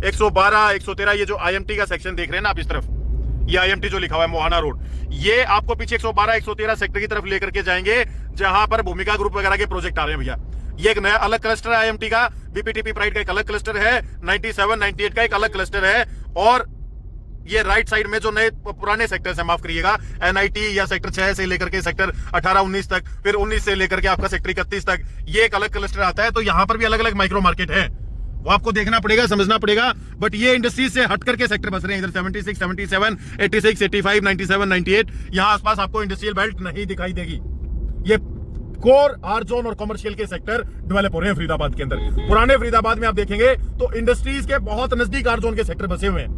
112, 113 ये जो IMT का सेक्शन देख रहे हैं ना आप इस तरफ, ये IMT जो लिखा हुआ है मोहाना रोड, ये आपको पीछे 112, 113 सेक्टर की तरफ लेकर के जाएंगे जहां पर भूमिका ग्रुप वगैरह के प्रोजेक्ट आ रहे हैं भैया। ये एक नया अलग क्लस्टर है IMT का, BPTP प्राइड का एक अलग क्लस्टर है, 97, 98 का एक अलग क्लस्टर है, और ये राइट साइड में जो नए पुराने सेक्टर है, माफ करिएगा, NIT या सेक्टर 6 से लेकर के सेक्टर 18, 19 तक, फिर 19 से लेकर के आपका सेक्टर 31 तक, ये एक अलग क्लस्टर आता है। तो यहाँ पर भी अलग अलग माइक्रो मार्केट है, वो आपको देखना पड़ेगा, समझना पड़ेगा। बट ये इंडस्ट्रीज से हट करके सेक्टर बस रहे हैं इधर 76, 77, 86, 85, 97, 98, यहाँ आसपास आपको इंडस्ट्रियल बेल्ट नहीं दिखाई देगी। ये कोर आर जोन और कमर्शियल के सेक्टर डेवलप हो रहे हैं फरीदाबाद के अंदर। पुराने फरीदाबाद में आप देखेंगे तो इंडस्ट्रीज के बहुत नजदीक आर जोन के सेक्टर बसे हुए हैं,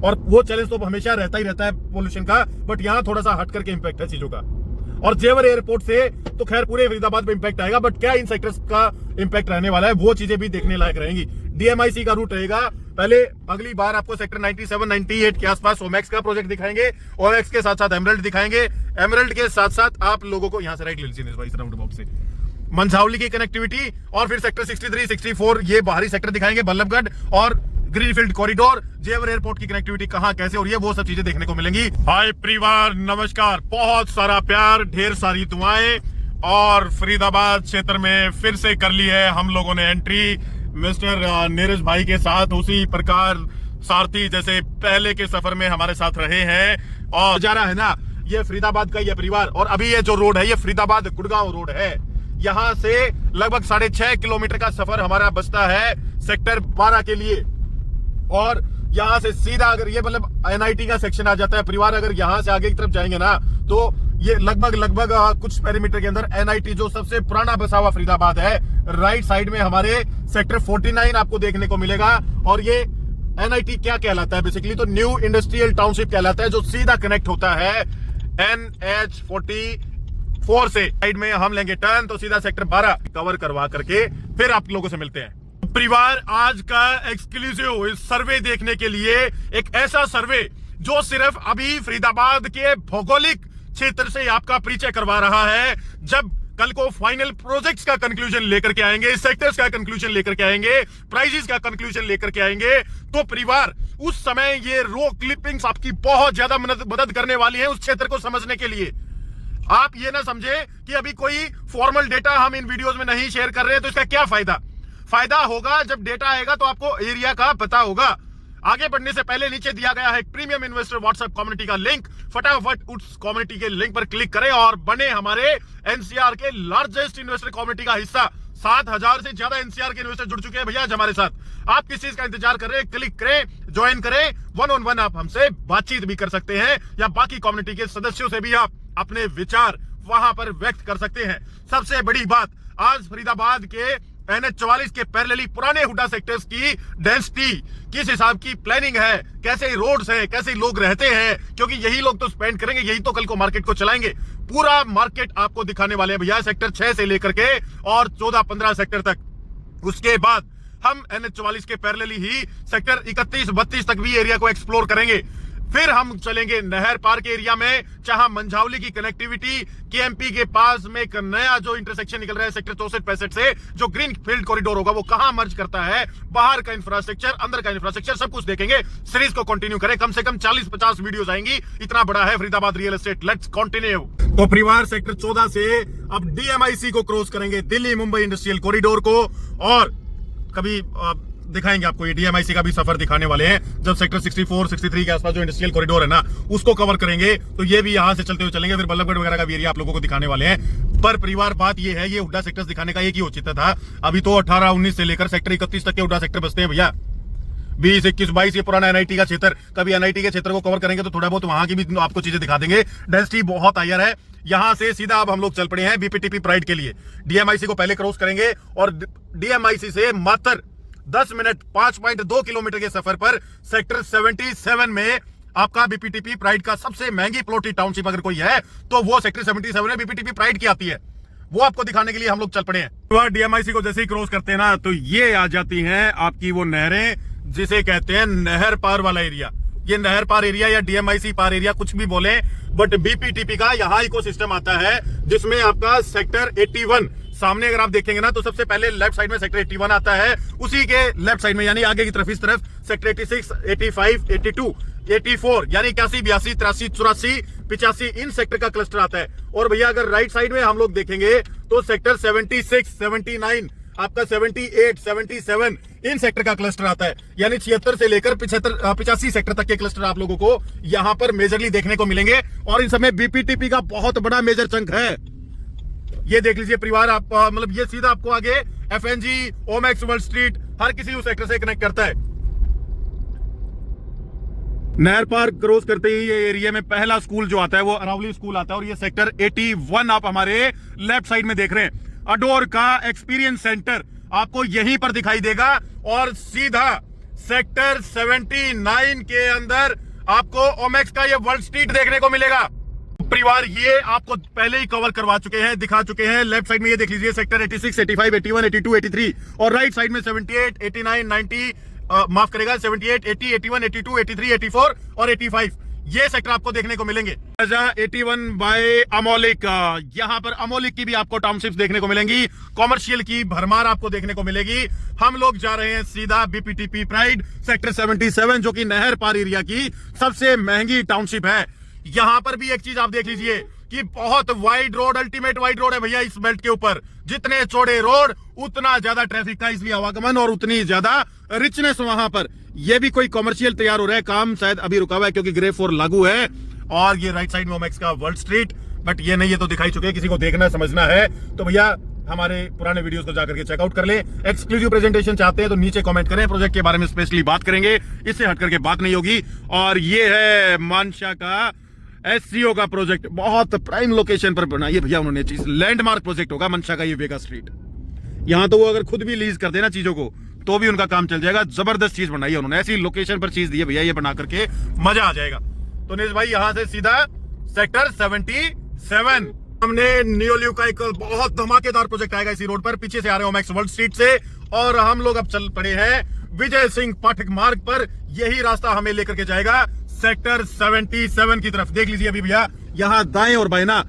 और वो चैलेंज तो हमेशा रहता ही रहता है पोल्यूशन का, बट यहाँ थोड़ा सा हट करके इंपैक्ट है चीजों का। और जेवर एयरपोर्ट से तो खैर पूरे फरीदाबाद में इंपैक्ट आएगा, बट क्या इन सेक्टर्स का इंपैक्ट रहने वाला है, वो चीजें भी देखने लायक रहेंगी। DMIC का रूट रहेगा, पहले अगली बार आपको सेक्टर 97, 98 के आसपास ओमैक्स का प्रोजेक्ट दिखाएंगे, ओमैक्स के साथ साथ एमरल्ड दिखाएंगे, एमरल्ड के साथ साथ आप लोगों को यहाँ से राइट ले लीजिए इस राउंड अबाउट से मंझावली की कनेक्टिविटी, और फिर सेक्टर 63, 64 ये बाहरी सेक्टर दिखाएंगे, बल्लभगढ़ और ग्रीनफील्ड कॉरिडोर, जेवर एयरपोर्ट की कनेक्टिविटी कहां कैसे हो रही है, वो सब चीजें देखने को मिलेंगी। हाय परिवार, नमस्कार, बहुत सारा प्यार, ढेर सारी दुआएं, और फरीदाबाद क्षेत्र में फिर से कर ली है हम लोगों ने एंट्री मिस्टर नीरज भाई के साथ, उसी प्रकार सारथी जैसे पहले के सफर में हमारे साथ रहे हैं। और जा रहा है ना ये फरीदाबाद का ये परिवार, और अभी ये जो रोड है ये फरीदाबाद गुड़गांव रोड है, यहाँ से लगभग 6.5 किलोमीटर का सफर हमारा बचता है सेक्टर 12 के लिए। और यहाँ से सीधा अगर ये मतलब NIT का सेक्शन आ जाता है परिवार, अगर यहाँ से आगे की तरफ जाएंगे ना तो ये लगभग कुछ पेरीमीटर के अंदर NIT जो सबसे पुराना बसा हुआ फरीदाबाद है, राइट साइड में हमारे सेक्टर 49 आपको देखने को मिलेगा। और ये NIT क्या कहलाता है बेसिकली, तो न्यू इंडस्ट्रियल टाउनशिप कहलाता है, जो सीधा कनेक्ट होता है NH44 से। साइड में हम लेंगे टर्न तो सीधा सेक्टर 12 कवर करवा करके फिर आप लोगों से मिलते हैं। परिवार, आज का एक्सक्लूसिव सर्वे देखने के लिए, एक ऐसा सर्वे जो सिर्फ अभी फरीदाबाद के भौगोलिक क्षेत्र से आपका परिचय करवा रहा है। जब कल को फाइनल प्रोजेक्ट्स का कंक्लूजन लेकर के आएंगे, सेक्टर्स का कंक्लूजन लेकर के आएंगे, प्राइजेस का कंक्लूजन लेकर के आएंगे, तो परिवार उस समय ये रो क्लिपिंग्स आपकी बहुत ज्यादा मदद करने वाली है उस क्षेत्र को समझने के लिए। आप ये ना समझे कि अभी कोई फॉर्मल डेटा हम इन वीडियोस में नहीं शेयर कर रहे हैं, तो इसका क्या फायदा होगा जब डेटा आएगा तो आपको एरिया का पता होगा। आगे बढ़ने से पहले नीचे दिया गया है प्रीमियम इन्वेस्टर व्हाट्सएप कम्युनिटी का लिंक, फटाफट उस कम्युनिटी के लिंक पर क्लिक करें और बने हमारे NCR के लार्जेस्ट इन्वेस्टर कम्युनिटी का हिस्सा। 7,000 से ज्यादा NCR के इन्वेस्टर जुड़ चुके हैं भैया आज हमारे साथ। आप किस चीज का इंतजार कर रहे हैं, क्लिक करें, ज्वाइन करें, 1-on-1 आप हमसे बातचीत भी कर सकते हैं, या बाकी कम्युनिटी के सदस्यों से भी आप अपने विचार वहां पर व्यक्त कर सकते हैं। सबसे बड़ी बात, आज फरीदाबाद के NH44 के पैरेलली पुराने हुड्डा सेक्टर्स की डेंसिटी किस हिसाब की प्लानिंग है, कैसे रोड्स हैं, कैसे लोग रहते हैं, क्योंकि यही लोग तो स्पेंड करेंगे, यही तो कल को मार्केट को चलाएंगे। पूरा मार्केट आपको दिखाने वाले हैं भैया, सेक्टर 6 से लेकर के और 14-15 सेक्टर तक। उसके बाद हम NH44 के पैरेलली ही सेक्टर 31-32 तक भी एरिया को एक्सप्लोर करेंगे। फिर हम चलेंगे नहर पार के एरिया में, जहां मंझावली की कनेक्टिविटी KMP के पास में एक नया जो इंटरसेक्शन निकल रहा है सेक्टर 64-65 से, जो ग्रीन फील्ड कॉरिडोर होगा वो कहां मर्ज करता है, बाहर का इंफ्रास्ट्रक्चर, अंदर का इंफ्रास्ट्रक्चर, सब कुछ देखेंगे। सीरीज को कंटिन्यू करें, कम से कम 40-50 वीडियोस आएंगी, इतना बड़ा है Faridabad real estate. Let's continue. तो परिवार, सेक्टर 14 से अब DMIC को क्रॉस करेंगे, दिल्ली मुंबई इंडस्ट्रियल कॉरिडोर को, और कभी दिखाएंगे आपको ये DMIC का भी सफर दिखाने वाले हैं। जब सेक्टर 64, 63 के आसपास जो इंडस्ट्रियल कॉरिडोर है ना, उसको कवर करेंगे, तो ये भी यहां से चलते हुए चलेंगे, फिर बल्लभगढ़ वगैरह का भी एरिया आप लोगों को दिखाने वाले हैं। पर परिवार, बात ये है, ये हुड्डा सेक्टर्स दिखाने का एक ही औचित्य था। अभी तो 18, 19 से लेकर सेक्टर 31 तक के हुड्डा सेक्टर बसते हैं भैया। 20, 21, 22 ये पुराना NIT का क्षेत्र, कभी NIT के क्षेत्र को कवर करेंगे तो थोड़ा बहुत वहां की भी आपको चीजें दिखा देंगे। डेंसिटी बहुत हायर है। यहां से सीधा अब हम लोग चल पड़े हैं BPTP प्राइड के लिए। DMIC को पहले क्रॉस करेंगे, और DMIC से मात्र 10 मिनट 5.2 किलोमीटर के सफर पर सेक्टर 77 में आपका BPTP प्राइड का सबसे महंगी प्लॉटेड टाउनशिप अगर कोई है तो वो सेक्टर 77 में BPTP प्राइड की आती है। वो आपको दिखाने के लिए हम लोग चल पड़े हैं। DMIC को जैसे ही क्रॉस करते हैं ना, तो ये आ जाती हैं आपकी वो नहरें, जिसे कहते हैं नहर पार वाला एरिया। ये नहर पार एरिया या DMIC पार एरिया कुछ भी बोले, बट BPTP का यहाँ इकोसिस्टम आता है, जिसमें आपका सेक्टर 81 सामने अगर आप देखेंगे ना तो सबसे पहले लेफ्ट साइड में सेक्टर 81 आता है, उसी के लेफ्ट साइड में यानी आगे की तरफ इस तरफ सेक्टर 86, 85, 82, 84 यानी 81, 82, 83, 84, 85 इन सेक्टर का क्लस्टर आता है। और भैया अगर राइट साइड में हम लोग देखेंगे तो सेक्टर 76, 79, आपका 78, 77 इन सेक्टर का क्लस्टर आता है, यानी 76 से लेकर 85 सेक्टर तक के क्लस्टर आप लोगों को यहां पर मेजरली देखने को मिलेंगे। और इन समय बीपीटीपी का बहुत बड़ा मेजर चंक है। ये देख लीजिए परिवार, आप मतलब ये सीधा आपको आगे एफएनजी, ओमेक्स, वर्ल्ड स्ट्रीट हर किसी उस सेक्टर से कनेक्ट करता है। नहर पार क्रॉस करते ही ये एरिया में पहला स्कूल जो आता है वो अरावली स्कूल आता है, और ये सेक्टर 81 आप हमारे लेफ्ट साइड में देख रहे हैं। अडोर का एक्सपीरियंस सेंटर आपको यहीं पर दिखाई देगा, और सीधा सेक्टर 79 के अंदर आपको ओमेक्स का ये वर्ल्ड स्ट्रीट देखने को मिलेगा। परिवार ये आपको पहले ही कवर करवा चुके हैं, दिखा चुके हैं। लेफ्ट साइड में ये देख लीजिए सेक्टर 86, 85, 81, 82, 83, और राइट साइड में 78, 89, 90 माफ करेगा 78, 80, 81, 82, 83, 84 और 85 ये सेक्टर आपको देखने को मिलेंगे। 81 बाय अमोलिक, यहाँ पर अमोलिक की भी आपको टाउनशिप्स देखने को मिलेंगी, कॉमर्शियल की भरमार आपको देखने को मिलेगी। हम लोग जा रहे हैं सीधा बीपीटीपी प्राइड सेक्टर 77 जो कि नहर पार एरिया की सबसे महंगी टाउनशिप है। यहां पर भी एक चीज आप देख लीजिए कि बहुत wide road, ultimate wide road है भैया इस बेल्ट के ऊपर। जितने चौड़े रोड उतना ज्यादा ट्रैफिक का इसलिए आवागमन और उतनी ज्यादा रिचनेस वहां पर। यह भी कोई कॉमर्शियल तैयार हो रहा है, काम शायद अभी रुका हुआ है क्योंकि ग्रे 4 लागू है। और ये राइट साइड में ओमेक्स का वर्ल्ड स्ट्रीट, बट ये नहीं, ये तो दिखाई चुके हैं। किसी को देखना समझना है तो भैया हमारे पुराने वीडियोस को जाकर के चेकआउट कर ले। एक्सक्लूसिव प्रेजेंटेशन चाहते हैं तो नीचे कमेंट करें, प्रोजेक्ट के बारे में स्पेशली बात करेंगे, इससे हट करके बात नहीं होगी। और ये है मानसा का एससीओ का प्रोजेक्ट, बहुत प्राइम लोकेशन पर बना ये भैया उन्होंने चीज, लैंडमार्क प्रोजेक्ट होगा मनशा का ये वेगा स्ट्रीट। यहां तो वो अगर खुद भी लीज कर देना चीजों को तो भी उनका काम चल जाएगा। जबरदस्त चीज बनाई है उन्होंने, ऐसी लोकेशन पर चीज दी है भैया, ये बना करके मजा आ जाएगा। तो नीरज भाई यहां से सीधा सेक्टर 77 हमने नियोलियो का एक बहुत धमाकेदार प्रोजेक्ट आएगा इसी रोड पर, पीछे से आ रहे हैं ओमेक्स वर्ल्ड स्ट्रीट से, और हम लोग अब चल पड़े हैं विजय सिंह पाठक मार्ग पर। यही रास्ता हमें लेकर के जाएगा सेक्टर 77 की तरफ। देख लीजिए अभी भैया यहां दाएं और बाएं ना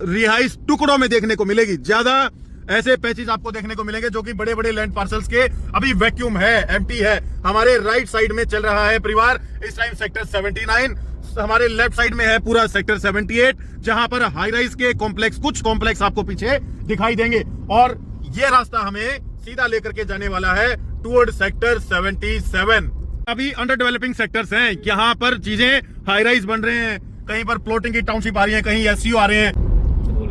रिहाइश टुकड़ों में देखने को मिलेगी, ज्यादा ऐसे पैचेज आपको देखने को मिलेंगे जो कि बड़े बड़े लैंड पार्सल्स के अभी वैक्यूम है, एम्प्टी है। हमारे राइट साइड में चल रहा है परिवार इस टाइम सेक्टर 79, हमारे लेफ्ट साइड में है पूरा सेक्टर 78 जहां पर हाई राइज के कॉम्प्लेक्स, कुछ कॉम्प्लेक्स आपको पीछे दिखाई देंगे। और ये रास्ता हमें सीधा लेकर के जाने वाला है टुवर्ड सेक्टर 77। अभी अंडर डेवलपिंग सेक्टर्स हैं, यहाँ पर चीजें हाई राइज बन रहे हैं, कहीं पर प्लॉटिंग की टाउनशिप आ रही है, कहीं एससीओ आ रहे हैं।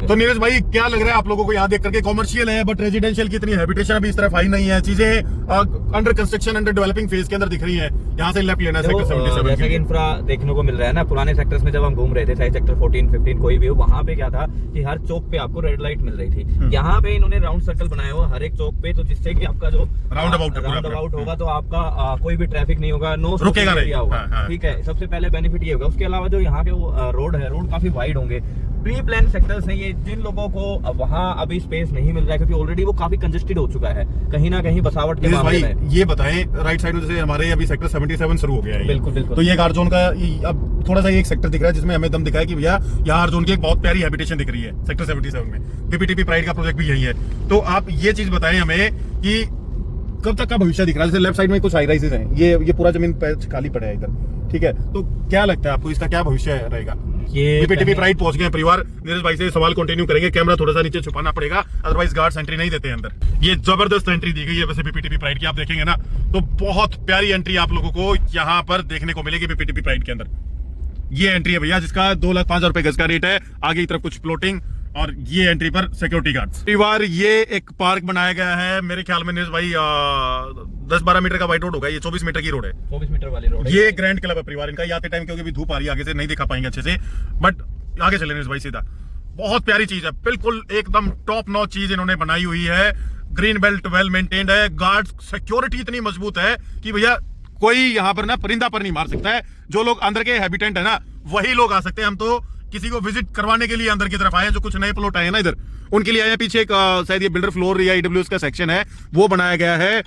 तो नीरज भाई क्या लग रहा है आप लोगों को यहाँ देख करके? कॉमर्शियल है बट रेजिडेंशियल की इतनी हैबिटेशन अभी इस तरफ आई नहीं है, चीजें under construction, under developing phase के अंदर दिख रही है। यहाँ से लेफ्ट लेना है सेक्टर 77। जैसे कि इंफ्रा देखने को मिल रहा है ना, पुराने सेक्टर्स में जब हम घूम रहे थे, चाहे सेक्टर 14, 15 कोई भी हो, वहाँ पे क्या था कि हर चौक पे आपको रेड लाइट मिल रही थी। यहाँ पे इन्होंने राउंड सर्कल बनाया हुआ हर एक चौक पे, तो जिससे कि आपका जो राउंड अबाउट होगा तो आपका कोई भी ट्रैफिक नहीं होगा, नो रुकेगा नहीं होगा। ठीक है, सबसे पहले बेनिफिट ये होगा। उसके अलावा जो यहाँ पे रोड है, रोड काफी वाइड होंगे, प्री प्लान सेक्टर्स हैं ये। जिन लोगों को वहाँ अभी स्पेस नहीं मिल रहा है क्योंकि ऑलरेडी वो काफी कंजेस्टेड हो चुका है कहीं ना कहीं बसावट के मामले में। ये बताएं राइट साइड में जैसे हमारे अभी सेक्टर 77 शुरू हो गया है, बिल्कुल बिल्कुल, तो ये गार्ड का अब थोड़ा सा एक सेक्टर दिख रहा है जिसमें हमें दम दिखा है कि भैया यहाँ गार्ड की एक बहुत प्यारी हैबिटेशन दिख रही है सेक्टर 77 में। बीपीटीपी प्राइड का प्रोजेक्ट भी यही है। तो आप ये चीज बताएं हमें कि कब तक का भविष्य दिख रहा है? जैसे लेफ्ट साइड में कुछ हाई राइजेस हैं, ये पूरा जमीन खाली पड़ा है इधर, ठीक है, तो क्या लगता है आपको इसका क्या भविष्य रहेगा? ये बीपीटीपी प्राइड पहुंच गए परिवार। नीरज भाई से सवाल कंटिन्यू करेंगे, कैमरा थोड़ा सा नीचे छुपाना पड़ेगा अदरवाइज गार्ड्स एंट्री नहीं देते अंदर। ये जबरदस्त एंट्री दी गई है वैसे बीपीटीपी प्राइड की, आप देखेंगे ना तो बहुत प्यारी एंट्री आप लोगों को यहाँ पर देखने को मिलेगी बीपीटीपी प्राइड के अंदर। ये एंट्री है भैया जिसका 2,05,000 रुपए गज का रेट है, आगे की तरफ कुछ प्लॉटिंग, और ये एंट्री पर सिक्योरिटी गार्ड्स। परिवार ये एक पार्क बनाया गया है, मेरे ख्याल में नीरज भाई 10-12 मीटर का वाइड रोड होगा, ये 24 मीटर की रोड है, 24 मीटर वाली रोड है। ये ग्रैंड क्लब है परिवार इनका। आते टाइम क्योंकि अभी धूप आ रही है आगे से नहीं दिखा पाएंगे अच्छे से, बट आगे चले नीरज भाई सीधा। बहुत प्यारी चीज है, बिल्कुल एकदम टॉप नॉच चीज इन्होंने बनाई हुई है। ग्रीन बेल्ट वेल मेंटेन्ड है, गार्ड्स सिक्योरिटी इतनी मजबूत है कि भैया कोई यहाँ पर ना परिंदा पर नहीं मार सकता है। जो लोग अंदर के हैबिटेंट है ना वही लोग आ सकते हैं। हम तो किसी को विजिट करवाने के लिए अंदर की तरफ आए हैं, जो कुछ नए प्लॉट आए हैं ना इधर उनके लिए आए। पीछे एक शायद ये बिल्डर फ्लोर या ईडब्ल्यूएस का सेक्शन है वो बनाया गया है,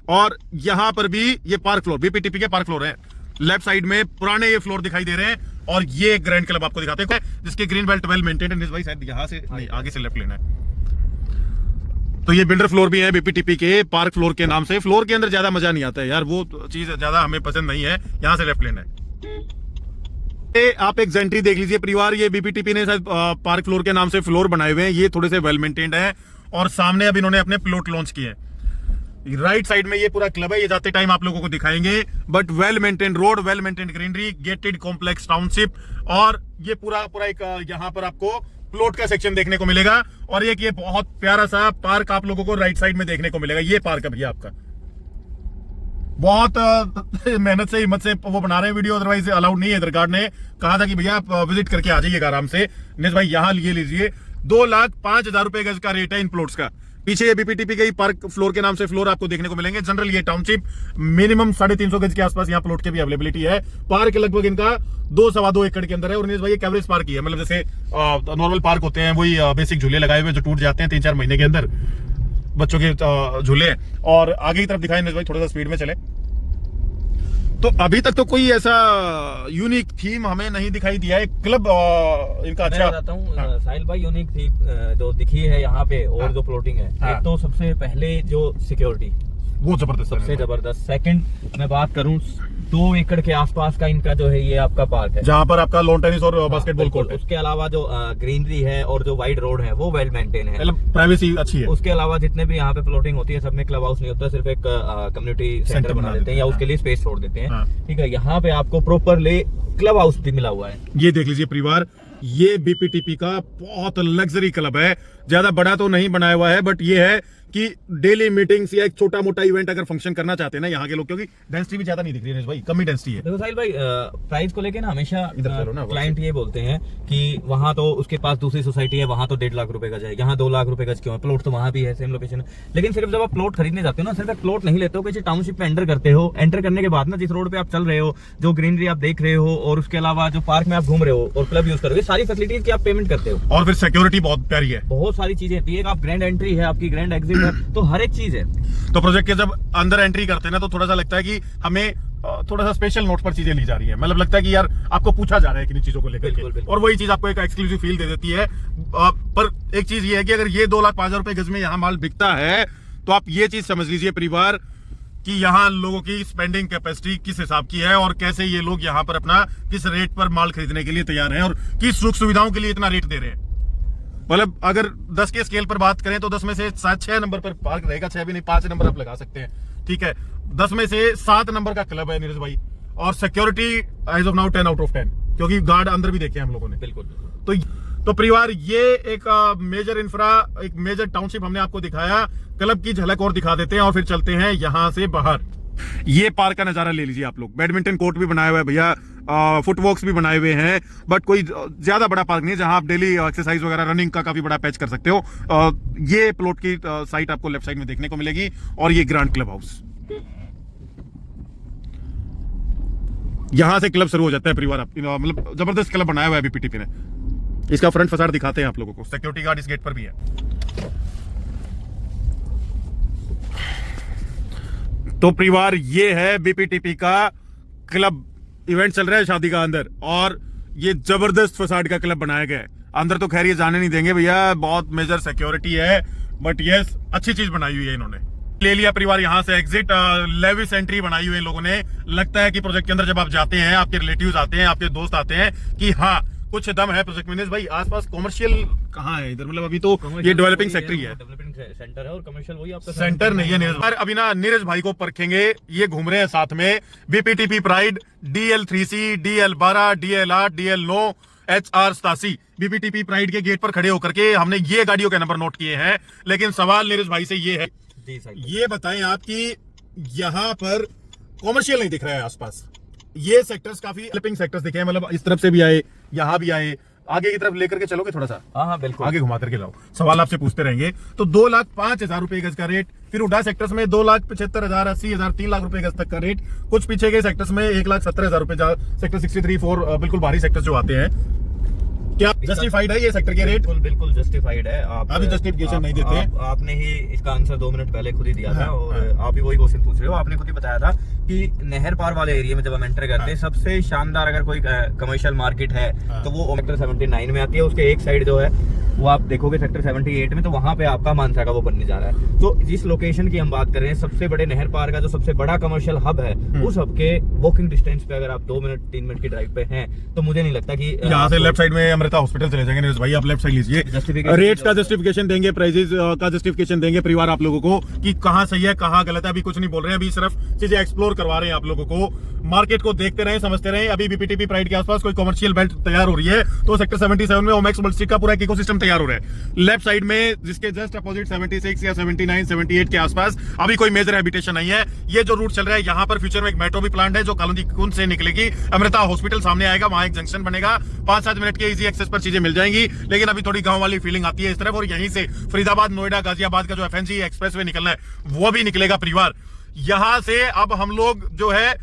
और यहाँ पर भी ये पार्क फ्लोर, बीपीटीपी के पार्क फ्लोर है। लेफ्ट साइड में पुराने ये फ्लोर दिखाई दे रहे हैं, और ये ग्रैंड क्लब आपको दिखाते हैं जिसके ग्रीन बेल्ट वेल मेंटेन्ड है। भाई शायद यहाँ से नहीं, आगे से लेफ्ट लेना है। तो ये बिल्डर फ्लोर भी है बीपीटीपी के, पार्क फ्लोर के नाम से। फ्लोर के अंदर ज्यादा मजा नहीं आता है यार, वो चीज ज्यादा हमें पसंद नहीं है। यहाँ से लेफ्ट लेना है। आप एक जेंट्री देख लीजिए परिवार, ये बीपीटीपी ने शायद पार्क फ्लोर के नाम से फ्लोर बनाए हुए हैं। ये थोड़े से वेल मेंटेन्ड है और सामने अब इन्होंने अपने प्लॉट लॉन्च किए हैं। राइट साइड में ये पूरा क्लब है, ये जाते टाइम आप लोगों को दिखाएंगे। But well maintained road, well maintained greenery, gated complex township, और ये पूरा एक यहाँ पर आपको प्लॉट का सेक्शन देखने को मिलेगा। और ये बहुत प्यारा सा पार्क आप लोगों को राइट साइड में देखने को मिलेगा। ये पार्क है भैया आपका, बहुत मेहनत से हिम्मत से वो बना रहे हैं वीडियो, अदरवाइज अलाउड नहीं है। दरगाह ने कहा था कि भैया आप विजिट करके आ जाइएगा आराम से। निश भाई यहाँ लिए लीजिए, 2,05,000 रुपए गज का रेट है इन प्लॉट्स का। पीछे ये बीपीटीपी के ही पार्क फ्लोर के नाम से फ्लोर आपको देखने को मिलेंगे। जनरल ये टाउनशिप मिनिमम 350 गज के आसपास यहाँ प्लॉट के भी अवेलेबिलिटी है। पार्क लगभग इनका 2-2.25 एकड़ के अंदर है। और निश भाई एक एवरेज पार्क ही है, मतलब जैसे नॉर्मल पार्क होते हैं वही बेसिक झूले लगाए हुए जो टूट जाते हैं 3-4 महीने के अंदर, बच्चों के झूले। और आगे की तरफ दिखाएं निश भाई, थोड़ा सा स्पीड में चले। तो अभी तक तो कोई ऐसा यूनिक थीम हमें नहीं दिखाई दिया है। क्लब इनका अच्छा, मैं बताता हूँ साहिल भाई, यूनिक थीम जो दिखी है यहाँ पे और जो प्लॉटिंग है, एक तो सबसे पहले जो सिक्योरिटी वो जबरदस्त, सबसे जबरदस्त। सेकंड मैं बात करूँ 2 एकड़ के आसपास का इनका जो है ये आपका पार्क है, जहाँ पर आपका लॉन टेनिस और बास्केटबॉल कोर्ट है। उसके अलावा जो ग्रीनरी है और जो वाइड रोड है वो वेल मेंटेन है, मतलब प्राइवेसी अच्छी है। उसके अलावा जितने भी यहाँ पे प्लॉटिंग होती है सब में क्लब हाउस नहीं होता, सिर्फ एक कम्युनिटी सेंटर बना देते हैं या उसके लिए स्पेस छोड़ देते हैं। ठीक है, यहाँ पे आपको प्रॉपरली क्लब हाउस भी मिला हुआ है। ये देख लीजिए परिवार, ये बीपीटीपी का बहुत लग्जरी क्लब है। ज्यादा बड़ा तो नहीं बनाया हुआ है, बट ये है कि डेली मीटिंग्स या एक छोटा मोटा इवेंट अगर फंक्शन करना चाहते हैं ना यहाँ के लोग, क्योंकि डेंसिटी भी ज्यादा नहीं दिख रही है भाई, कम ही डेंसिटी है। देखो साहिल भाई, प्राइस को लेके ना हमेशा ना क्लाइंट ये बोलते हैं कि वहां तो उसके पास दूसरी सोसाइटी है, वहां तो 1.5 लाख रुपए गज है, यहाँ 2 लाख रुपए गज क्यों है, प्लॉट तो वहां भी है, सेम लोकेशन है। लेकिन सिर्फ जब आप प्लॉट खरीदने जाते हो ना, सिर्फ एक प्लॉट नहीं लेते हो, किसी टाउनशिप में एंटर करते हो, एंटर करने के बाद ना जिस रोड पे आप चल रहे हो, जो ग्रीनरी आप देख रहे हो, और उसके अलावा जो पार्क में आप घूम रहे हो और क्लब यूज कर रहे हो, सारी फैसिलिटीज की आप पेमेंट करते हो। और फिर सिक्योरिटी बहुत प्यारी है, बहुत सारी चीजें होती है। आप ग्रैंड एंट्री है, आपकी ग्रैंड एग्जिट है, तो हर एक चीज है। तो प्रोजेक्ट के जब अंदर एंट्री करते हैं ना तो थोड़ा सा लगता है कि हमें थोड़ा सा स्पेशल नोट पर चीजें ली जा रही है। मतलब लगता है कि यार आपको पूछा जा रहा है किन चीजों को लेकर के, और वही चीज आपको एक एक्सक्लूसिव फील दे देती है। पर एक चीज ये है कि अगर ये 2,05,000 रुपए गज में यहाँ माल बिकता है तो आप ये चीज समझ लीजिए परिवार कि यहाँ लोगों की स्पेंडिंग कैपेसिटी किस हिसाब की है और कैसे ये लोग यहाँ पर अपना किस रेट पर माल खरीदने के लिए तैयार हैं और किस सुख सुविधाओं के लिए इतना रेट दे रहे हैं। मतलब अगर 10 के स्केल पर बात करें तो 10 में से शायद 6 नंबर पर पार्क रहेगा, 6 भी नहीं 5 नंबर आप लगा सकते हैं। ठीक है, 10 में से 7 नंबर का क्लब है नीरज भाई, और security as of now 10 out of 10, क्योंकि गार्ड अंदर भी देखे हम लोगों ने। बिल्कुल। तो परिवार ये एक मेजर इंफ्रा, एक मेजर टाउनशिप हमने आपको दिखाया। क्लब की झलक और दिखा देते हैं और फिर चलते हैं यहां से बाहर। ये पार्क का नजारा ले लीजिए आप लोग, बैडमिंटन कोर्ट भी बनाया हुआ है भैया, फुटवॉक्स भी बनाए हुए हैं, बट कोई ज्यादा बड़ा पार्क नहीं है जहां आप डेली एक्सरसाइज वगैरह रनिंग का काफी बड़ा पैच कर सकते हो। ये प्लॉट की साइट आपको लेफ्ट साइड में देखने को मिलेगी, और ये ग्रांड क्लब हाउस, यहां से क्लब शुरू हो जाता है परिवार। मतलब जबरदस्त क्लब बनाया हुआ है बीपीटीपी ने। इसका फ्रंट फसाड दिखाते हैं आप लोगों को, सिक्योरिटी गार्ड इस गेट पर भी है। तो परिवार ये है बीपीटीपी का क्लब, इवेंट चल रहा है शादी का अंदर, और ये जबरदस्त फसाड का क्लब बनाया गया है। अंदर तो खैर ये जाने नहीं देंगे भैया, बहुत मेजर सिक्योरिटी है, बट यस अच्छी चीज बनाई हुई है इन्होंने। ले लिया परिवार यहां से एग्जिट, लेविस एंट्री बनाई हुई है इन लोगों ने। लगता है कि प्रोजेक्ट के अंदर जब आप जाते हैं, आपके रिलेटिव्स आते हैं, आपके दोस्त आते हैं कि हाँ कुछ दम है प्रोजेक्ट में। भाई आसपास कमर्शियल कहाँ है इधर, मतलब अभी तो ये डेवलपिंग सेक्टर ही है, डेवलपिंग सेंटर है, और कमर्शियल वही आपका सेंटर नहीं है। नीरज भाई अभी ना नीरज भाई को परखेंगे, ये घूम रहे हैं साथ में BPTP pride DL3C, DL12, DL8, DL9, HR87 BPTP pride के गेट पर खड़े होकर के हमने ये गाड़ियों के नंबर नोट किए हैं। लेकिन सवाल नीरज भाई से ये है, ये बताएं आप कि यहाँ पर कॉमर्शियल नहीं दिख रहा है आसपास, ये सेक्टर्स काफी डेवलपिंग सेक्टर्स दिखे हैं, मतलब इस तरफ से भी आए, यहाँ भी आए, आगे की तरफ लेकर के चलोगे थोड़ा सा, हाँ बिल्कुल आगे घुमा करके लाओ, सवाल आपसे पूछते रहेंगे। तो 2,05,000 रुपए गज का रेट, फिर उड़ा सेक्टर्स में 2,75,000, 80,000, 3 लाख रुपए गज तक का रेट, कुछ पीछे के सेक्टर्स में 1,70,000 रुपए, सेक्टर 63, 4 बिल्कुल भारी सेक्टर्स जो आते हैं। क्या जस्टिफाइड है ये सेक्टर के रेट? बिल्कुल जस्टिफाइड है। आप अभी जस्टिफिकेशन नहीं देते। आपने ही इसका आंसर 2 मिनट पहले खुद ही दिया था, और आप भी वही क्वेश्चन पूछ रहे हो। आपने खुद ही बताया था कि नहर पार वाले एरिया में जब हम एंटर करते हैं, सबसे शानदार अगर कोई कमर्शियल मार्केट है तो वो सेक्टर 79 में आती है। उसके एक साइड जो है वो आप देखोगे सेक्टर 78 में, तो वहां पे आपका मानसा का वो बनने जा रहा है। तो जिस लोकेशन की हम बात कर रहे हैं, सबसे बड़े नहर पार का जो सबसे बड़ा कमर्शियल हब है, उस हब के वॉकिंग डिस्टेंस पे अगर आप 2 मिनट 3 मिनट की ड्राइव पे हैं, तो मुझे नहीं लगता कि यहाँ से लेफ्ट साइड में अमृता हॉस्पिटल चले जाएंगे। भाई आप लेफ्ट साइड लीजिए, रेट्स का जस्टिफिकेशन देंगे, प्राइजेस का जस्टिफिकेशन देंगे परिवार आप लोगों को कि कहाँ सही है कहाँ गलत है। अभी कुछ नहीं बोल रहे हैं, अभी सिर्फ चीजें एक्सप्लोर करवा रहे हैं आप लोगों को। मार्केट को देखते रहे, समझते रहे। अभी बीपीटीपी प्राइड के आसपास कोई कमर्शियल बेल्ट तैयार हो रही है, तो सेक्टर 77 में ओमेक्स मल्टीस्टिक का पूरा एक इकोसिस्टम तैयार हो रहा है। लेफ्ट साइड में जिसके जस्ट अपोजिट 76 या 79 78 के आसपास अभी कोई मेजर हैबिटेशन नहीं है। ये जो रूट चल रहा है, यहाँ पर फ्यूचर में एक मेट्रो भी प्लांट है जो कालोनी कुंज से निकलेगी, अमृता हॉस्पिटल सामने आएगा, वहां एक जंक्शन बनेगा, 5-7 मिनट के इजी एक्सेस पर चीजें मिल जाएंगी। लेकिन अभी थोड़ी गांव वाली फीलिंग आती है इस तरफ, और यहीं से फरीदाबाद, नोएडा, गाजियाबाद का जो एफएनजी एक्सप्रेसवे निकलना है वो भी निकलेगा परिवार। यहां से अब हम लोग जो है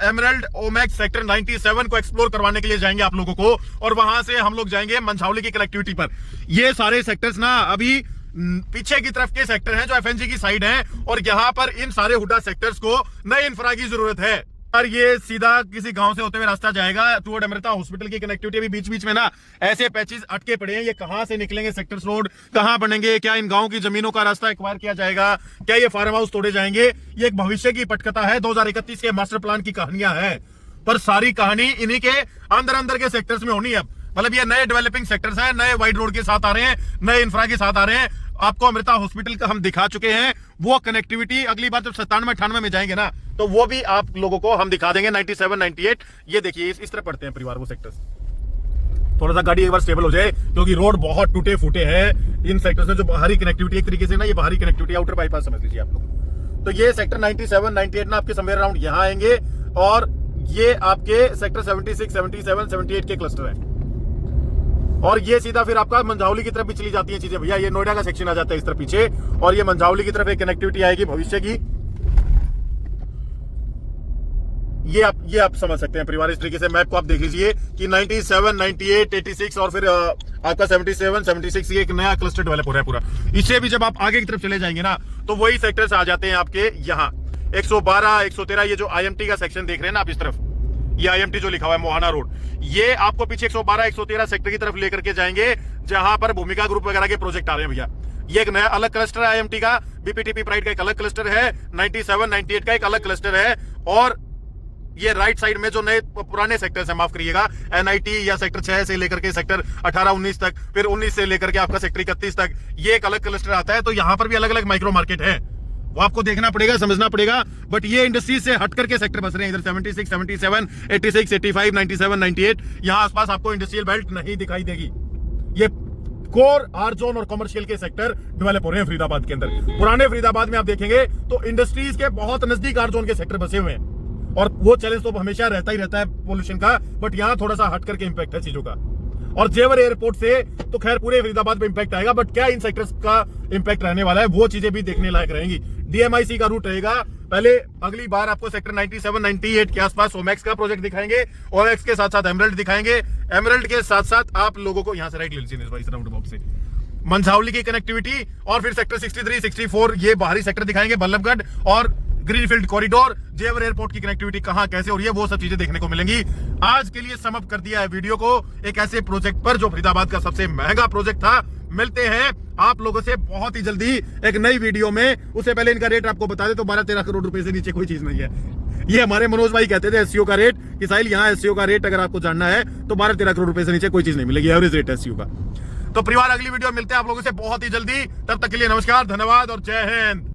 एमरल्ड ओमेक्स सेक्टर 97 को एक्सप्लोर करवाने के लिए जाएंगे आप लोगों को, और वहां से हम लोग जाएंगे मंझावली की कनेक्टिविटी पर। ये सारे सेक्टर्स ना अभी पीछे की तरफ के सेक्टर हैं जो एफएनजी की साइड हैं, और यहां पर इन सारे हुडा सेक्टर्स को नए इंफ्रा की जरूरत है। और ये सीधा किसी गांव से होते हुए रास्ता जाएगा टुवर्ड अमृता हॉस्पिटल की कनेक्टिविटी। अभी बीच बीच में ना ऐसे पैचेस अटके पड़े हैं, ये कहां से निकलेंगे सेक्टर्स रोड, कहां बनेंगे, क्या इन गांव की जमीनों का रास्ता एक्वायर किया जाएगा, क्या ये फार्म हाउस तोड़े जाएंगे। ये एक भविष्य की पटकथा है, 2031 के मास्टर प्लान की कहानियां हैं, पर सारी कहानी इन्हीं के अंदर अंदर के सेक्टर्स में होनी है। मतलब ये नए डेवलपिंग सेक्टर्स हैं, नए वाइड रोड के साथ आ रहे हैं, नए इंफ्रा के साथ आ रहे हैं। आपको अमृता हॉस्पिटल का हम दिखा चुके हैं, वो कनेक्टिविटी अगली बार जब 97-98 में जाएंगे ना, तो वो भी आप लोगों को हम दिखा देंगे। 97-98 ये देखिए इस तरह पड़ते हैं परिवार वो सेक्टर्स। थोड़ा सा गाड़ी एक बार स्टेबल हो जाए, क्योंकि रोड बहुत टूटे फूटे हैं इन सेक्टर्स में। जो बाहरी कनेक्टिविटी एक तरीके से ना, ये बाहरी कनेक्टिविटी आउटर बाईपास समझ लीजिए आप लोग। तो ये सेक्टर 97-98 ना आपके समवेयर अराउंड यहाँ आएंगे, और ये आपके सेक्टर 76, 77, 78 के क्लस्टर हैं। और ये सीधा फिर आपका मंझावली की तरफ भी चली जाती है चीजें भैया। ये नोएडा का सेक्शन आ जाता है इस तरफ पीछे, और ये मंझावली की तरफ एक कनेक्टिविटी आएगी भविष्य की। ये आप समझ सकते हैं परिवार। इस तरीके से मैप को आप देख लीजिए कि 97, 98, 86 और फिर आपका 77, 76 ये एक नया क्लस्टर डेवलप हो रहा है पूरा। इससे भी जब आप आगे की तरफ चले जाएंगे ना, तो वही सेक्टर्स आ जाते हैं आपके यहाँ 112, 113। ये जो आईएमटी का सेक्शन देख रहे हैं ना आप इस तरफ, ये आईएमटी जो लिखा हुआ है मोहाना रोड, ये आपको पीछे 112, 113 सेक्टर की तरफ लेकर के जाएंगे, जहां पर भूमिका ग्रुप वगैरह के प्रोजेक्ट आ रहे हैं भैया। ये एक नया अलग क्लस्टर है आईएमटी का, बीपीटीपी प्राइड का एक अलग क्लस्टर है, 97, 98 का एक अलग क्लस्टर है, और ये राइट साइड में जो नए पुराने सेक्टर्स हैं, माफ करिएगा, एनआईटी या सेक्टर 6 से लेकर के सेक्टर 18, 19 तक, फिर 19 से लेकर के आपका सेक्टर 31 तक, ये एक अलग क्लस्टर आता है। तो यहाँ पर भी अलग अलग माइक्रो मार्केट है, वो आपको देखना पड़ेगा, समझना पड़ेगा। बट ये इंडस्ट्री से हट करके सेक्टर बस रहे हैं इधर 76, 77, 86, 85, 97, 98। यहाँ आसपास आपको इंडस्ट्रियल बेल्ट नहीं दिखाई देगी। ये कोर आर जोन और कमर्शियल के सेक्टर डेवलप हो रहे हैं फरीदाबाद के अंदर। पुराने फरीदाबाद में आप देखेंगे तो इंडस्ट्रीज के बहुत नजदीक आर जोन के सेक्टर बसे हुए हैं, और वो चैलेंज तो हमेशा रहता ही रहता है पोल्यूशन का, बट यहाँ थोड़ा सा हट करके इंपैक्ट है चीजों का। और जेवर एयरपोर्ट से तो खैर पूरे फरीदाबाद पे इंपैक्ट आएगा, बट क्या इन सेक्टर्स का इंपैक्ट रहने वाला है, वो चीजें भी देखने लायक रहेंगी। डीएमआईसी का रूट रहेगा। पहले अगली बार आपको सेक्टर 97, 98 के आसपास ओमेक्स का प्रोजेक्ट दिखाएंगे, ओमेक्स के साथ साथ एमरल्ड दिखाएंगे, एमरल्ड के साथ साथ आप लोगों को यहाँ से राइट ले लीजिए राउंड अबाउट से मंझावली की कनेक्टिविटी, और फिर सेक्टर 63, 64 ये बाहरी सेक्टर दिखाएंगे, बल्लभगढ़ और ग्रीनफील्ड कॉरिडोर, जेवर एयरपोर्ट की कनेक्टिविटी कहां कैसे हो रही है, वो सब चीजें देखने को मिलेंगी। आज के लिए समअप कर दिया है वीडियो को एक ऐसे प्रोजेक्ट पर जो फरीदाबाद का सबसे महंगा प्रोजेक्ट था। मिलते हैं आप लोगों से बहुत ही जल्दी एक नई वीडियो में। उससे पहले इनका रेट आपको बता दे तो 12-13 करोड़ रुपए से नीचे कोई चीज नहीं है। ये हमारे मनोज भाई कहते थे एससीओ का रेट, कि साहिल यहाँ एससीओ का रेट अगर आपको जानना है तो 12-13 करोड़ रुपए से नीचे कोई चीज नहीं मिलेगी, एवरेज रेट एससीओ का। तो परिवार अगली वीडियो मिलते हैं आप लोगों से बहुत ही जल्दी। तब तक के लिए नमस्कार, धन्यवाद और जय हिंद।